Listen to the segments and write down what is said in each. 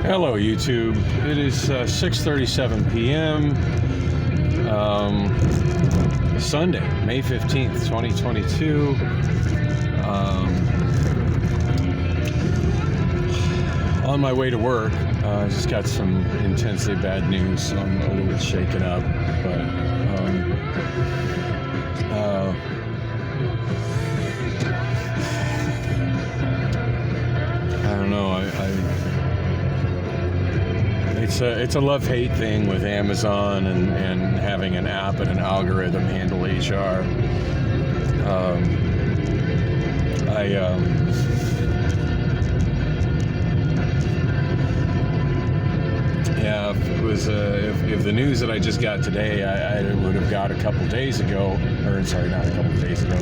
Hello YouTube, it is 6:37 p.m. Sunday, May 15th, 2022. On my way to work, I just got some intensely bad news, so I'm a little bit shaken up, but I don't know, it's a love-hate thing with Amazon and having an app and an algorithm handle HR. Yeah, if the news that I just got today, I would have got a couple days ago, or sorry, not a couple days ago.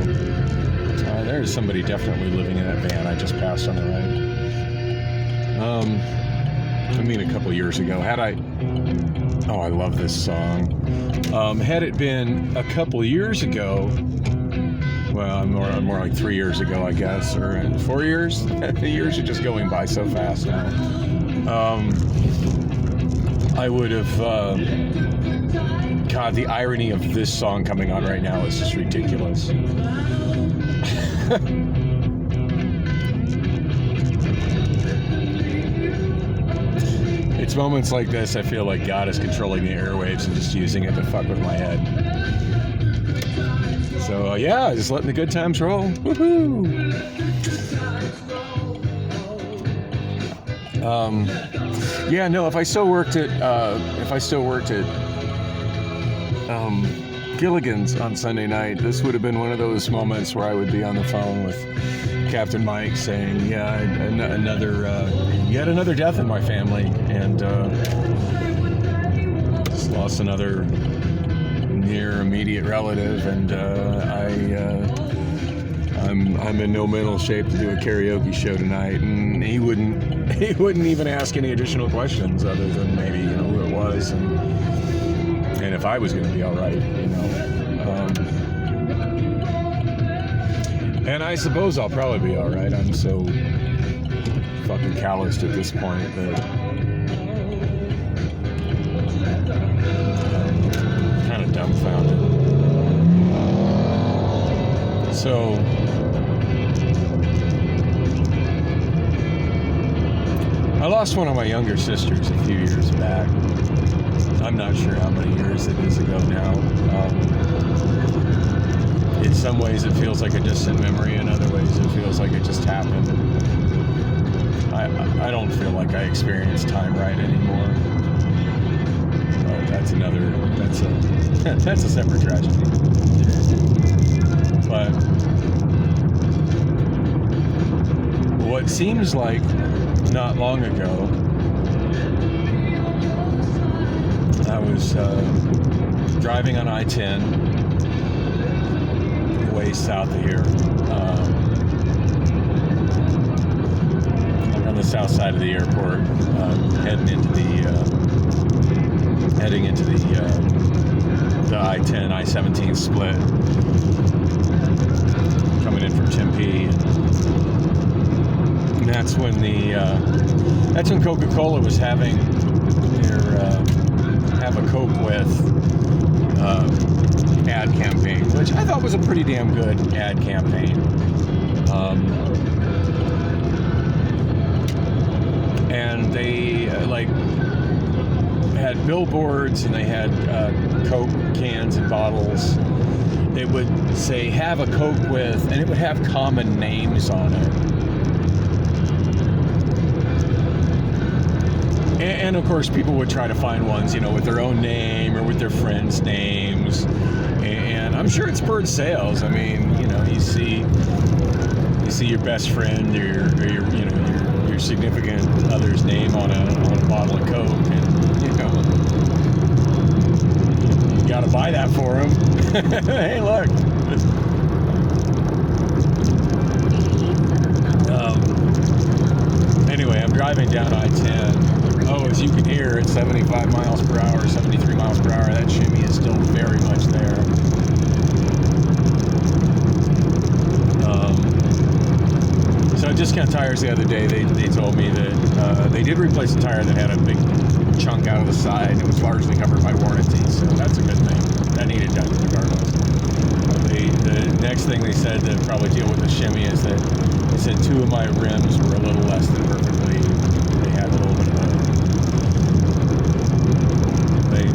There's somebody definitely living in that van I just passed on the right. I mean, a couple years ago. I love this song. Had it been a couple years ago, well, more like 3 years ago, I guess, or 4 years. The years are just going by so fast now. I would have. God, the irony of this song coming on right now is just ridiculous. It's moments like this I feel like God is controlling the airwaves and just using it to fuck with my head. So yeah, just letting the good times roll. Woohoo! Yeah, no. If I still worked at Gilligan's on Sunday night, this would have been one of those moments where I would be on the phone with Captain Mike saying, "Yeah, yet another death in my family, and just lost another near immediate relative, and I'm in no mental shape to do a karaoke show tonight." And he wouldn't even ask any additional questions other than maybe who it was and if I was going to be all right, And I suppose I'll probably be all right. I'm so fucking calloused at this point that I'm kind of dumbfounded. So I lost one of my younger sisters a few years back. I'm not sure how many years it is ago now. In some ways it feels like a distant memory, in other ways it feels like it just happened. I don't feel like I experience time right anymore. But that's a separate tragedy. But what seems like not long ago, I was driving on I-10 way south of here. I'm on the south side of the airport, heading into the I-10, I-17 split, coming in from Tempe. And that's when Coca-Cola was having their Have a Coke With ad campaign, which I thought was a pretty damn good ad campaign. And they had billboards, and they had Coke cans and bottles. They would say "Have a Coke With," and it would have common names on it. And of course, people would try to find ones, with their own name or with their friends' names. And I'm sure it spurred sales. I mean, you see your best friend or your significant other's name on a bottle of Coke, and you got to buy that for them. Hey, look. Anyway, I'm driving down I-10. Oh, as you can hear, at 75 miles per hour, 73 miles per hour, that shimmy is still very much there. So Discount Tires the other day, they told me that They did replace the tire that had a big chunk out of the side. It was largely covered by warranty, so that's a good thing. That needed done regardless. The next thing they said to probably deal with the shimmy is that they said 2 of my rims were a little less than perfectly. They had a little bit of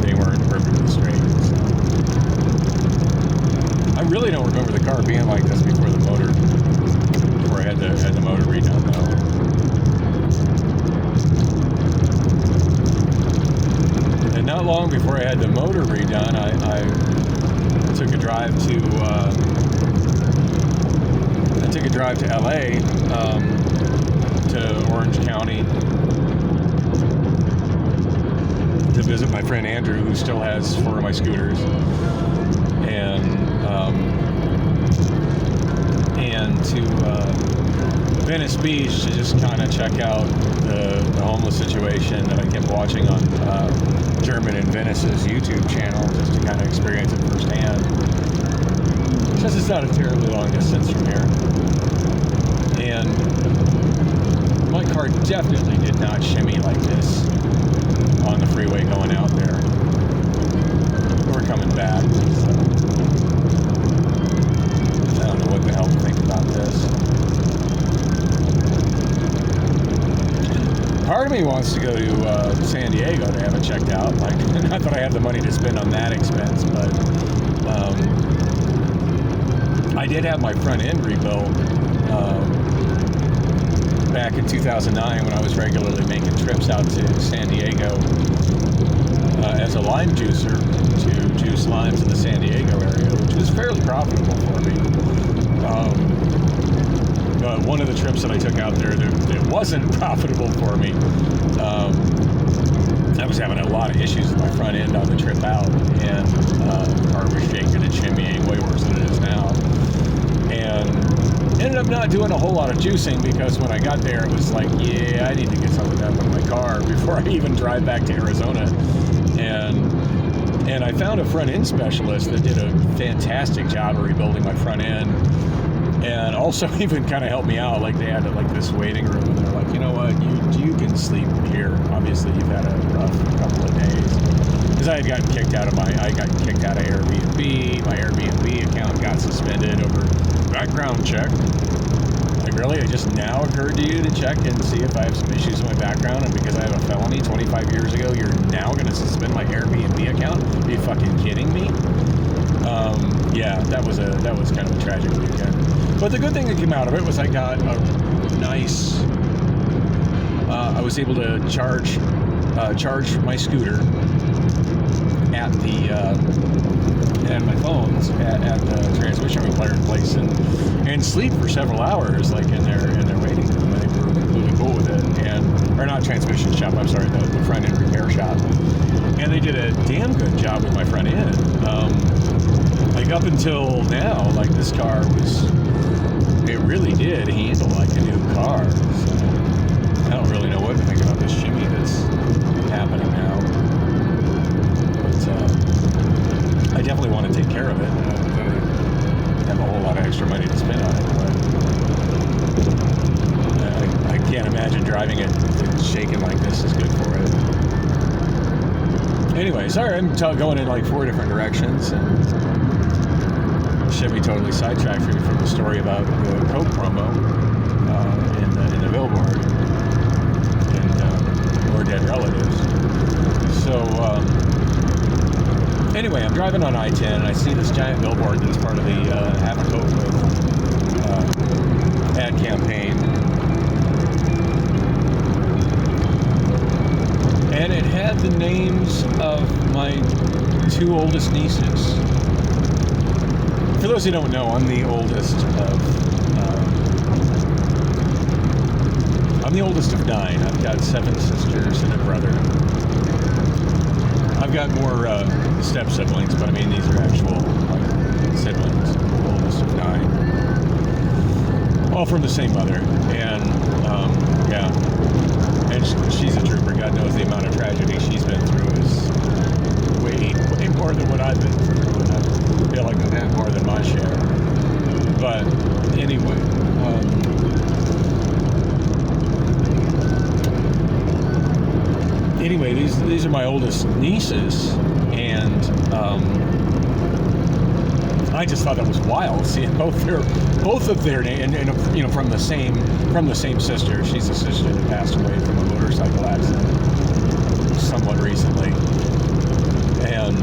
they weren't perfectly straight. So. I really don't remember the car being like this before I had the motor redone though. And not long before I had the motor redone, I took a drive to LA, to Orange County, to visit my friend Andrew, who still has 4 of my scooters, and to Venice Beach to just kind of check out the homeless situation that I kept watching on German in Venice's YouTube channel, just to kind of experience it firsthand. Because it's not a terribly long distance from here. And my car definitely did not shimmy like this on the freeway going out there. We're coming back, so I don't know what the hell to think about this. Part of me wants to go to San Diego to have it checked out. Like, not that I have the money to spend on that expense, but I did have my front end rebuilt back in 2009 when I was regularly making trips out to San Diego as a lime juicer to juice limes in the San Diego area, which was fairly profitable for me. But one of the trips that I took out there that wasn't profitable for me, I was having a lot of issues with my front end on the trip out, and the car was shaking and shimmying way worse than it is now. And ended up not doing a whole lot of juicing, because when I got there it was like, yeah, I need to get something done with my car before I even drive back to Arizona. And I found a front end specialist that did a fantastic job of rebuilding my front end, and also even kind of helped me out. Like, they had like this waiting room, and they're like, you know what, you can sleep here. Obviously you've had a rough couple of days, because I got kicked out of Airbnb. My Airbnb account got suspended over background check. Like, really? It just now occurred to you to check and see if I have some issues with my background, and because I have a felony 25 years ago, you're now going to suspend my Airbnb account? Are you fucking kidding me? Yeah, that was kind of a tragic weekend. But the good thing that came out of it was I got a nice. I was able to charge my scooter at my phones at the transmission repair place and sleep for several hours, like in their waiting room. And they were really cool with it. Or not transmission shop, I'm sorry, the front end repair shop. And they did a damn good job with my front end. Like, up until now, like, this car it really did handle like a new car. So I don't really know what to think about this shimmy that's happening now. But I definitely want to take care of it. I don't really have a whole lot of extra money to spend on it, but I can't imagine driving it shaking like this is good for it. Anyway, sorry, I'm going in like 4 different directions, and Chevy totally sidetracked me from the story about the Coke promo in the billboard and More Dead Relatives. So anyway, I'm driving on I-10 and I see this giant billboard that's part of the Have a Coke With ad campaign. And it had the names of my 2 oldest nieces. For those who don't know, I'm the oldest of 9. I've got 7 sisters and a brother. I've got more step siblings, but I mean, these are actual siblings. The oldest of 9, all from the same mother. And yeah, and she's a trooper. God knows the amount of tragedy she's been through is way more than what I've been through, and I feel like I've had more than my share. But anyway, anyway, these are my oldest nieces, and I just thought that was wild, seeing both of their names, and you know, from the same sister. She's a sister that passed away from a motorcycle accident somewhat recently, and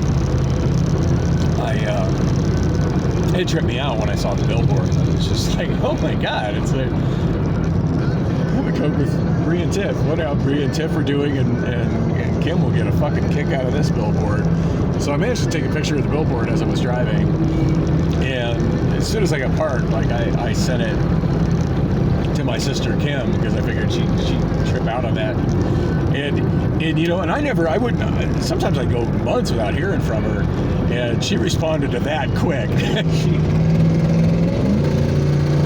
it tripped me out when I saw the billboard. And it's just like, oh my God, it's like, have a Coke with Bree and Tiff. What else Bree and Tiff are doing, and Kim will get a fucking kick out of this billboard. So I managed to take a picture of the billboard as I was driving, and as soon as I got parked, like I sent it to my sister Kim, because I figured she'd trip out on that. And you know, and I wouldn't, sometimes I'd go months without hearing from her, and she responded to that quick.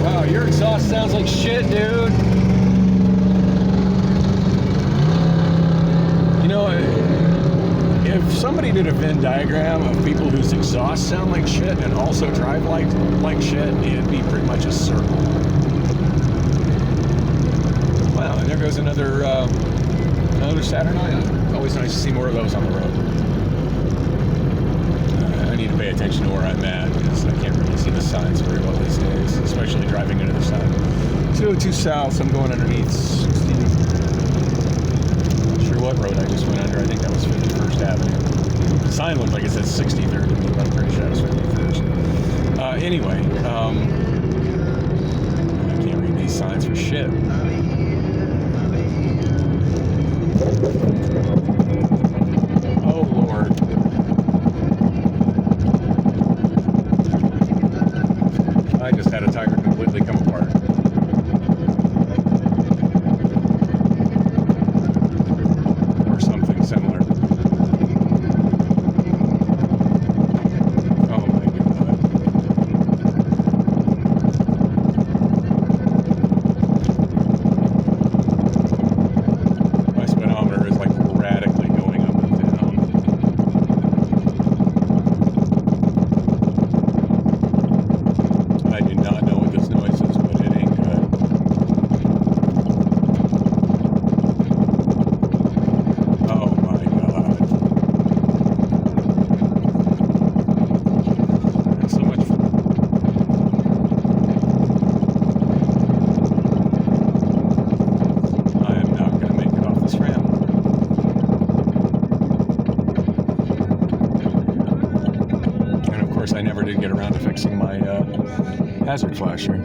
Wow, your exhaust sounds like shit, dude. You know, if somebody did a Venn diagram of people whose exhausts sound like shit and also drive like shit, it'd be pretty much a circle. Wow, and there goes another Saturn ion. Always nice to see more of those on the road. I need to pay attention to where I'm at, because I can't really see the signs very well these days, especially driving into the sun. 202 south, I'm going underneath 60. Not sure what road I just went under. I think that was 51st Avenue. The sign looked like it said 63rd to me, but I'm pretty sure it was 51st. Anyway, I can't read these signs for shit. Oh, Lord. I just had a tire completely come apart. Or something similar. Oh, my God. My speedometer is like radically going up and down. I do not know what this noise is, but it ain't good. Oh my God. There's so much. I am not going to make it off this ramp. And of course, I never did get around to fixing my hazard flasher.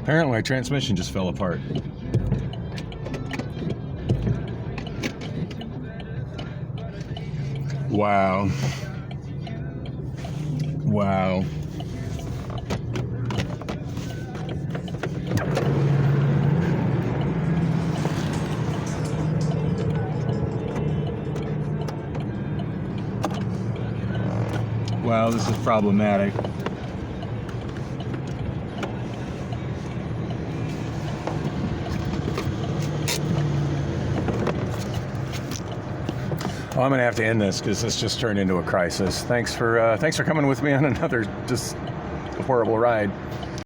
Apparently my transmission just fell apart. Wow. Wow. Wow, this is problematic. Well, I'm going to have to end this because this just turned into a crisis. Thanks for coming with me on another just horrible ride.